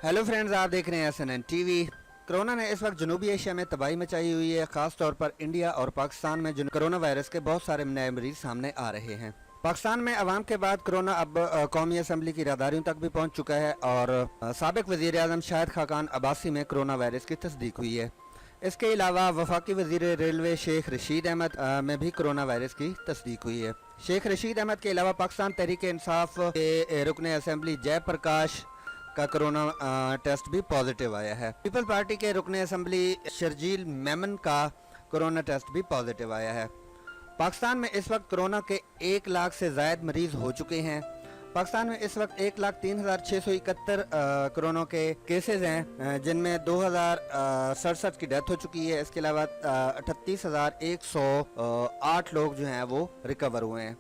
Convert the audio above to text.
Hello friends, आप देख रहे हैं SNN टीवी। कोरोना ने इस वक्त जनूबी एशिया में तबाही मचाई हुई है। खास तौर पर इंडिया और पाकिस्तान में कोरोना वायरस के बहुत सारे नए मरीज सामने आ रहे हैं। पाकिस्तान में अवाम के बाद कोरोना अब कौमी असम्बली की राहदारियों तक भी पहुंच चुका है और साबिक वजीर आजम शाहिद खाकान अब्बासी में कोरोना वायरस की तस्दीक हुई है। इसके अलावा वफाकी वजीर रेलवे शेख रशीद अहमद में भी कोरोना वायरस की तस्दीक हुई है। शेख रशीद अहमद के अलावा पाकिस्तान तहरीक इंसाफ के रुकन असम्बली जयप्रकाश का कोरोना टेस्ट भी पॉजिटिव आया है। पीपल्स पार्टी के रुकन असम्बली शर्जील मेमन का कोरोना टेस्ट भी पॉजिटिव आया है। पाकिस्तान में इस वक्त कोरोना के 1 लाख से ज़ायद मरीज़ हो चुके हैं। पाकिस्तान में इस वक्त 1,03,671 कोरोना के केसेस हैं, जिनमें 2,067 की डेथ हो चुकी है। इसके अलावा 38,108 लोग जो हैं वो रिकवर हुए हैं।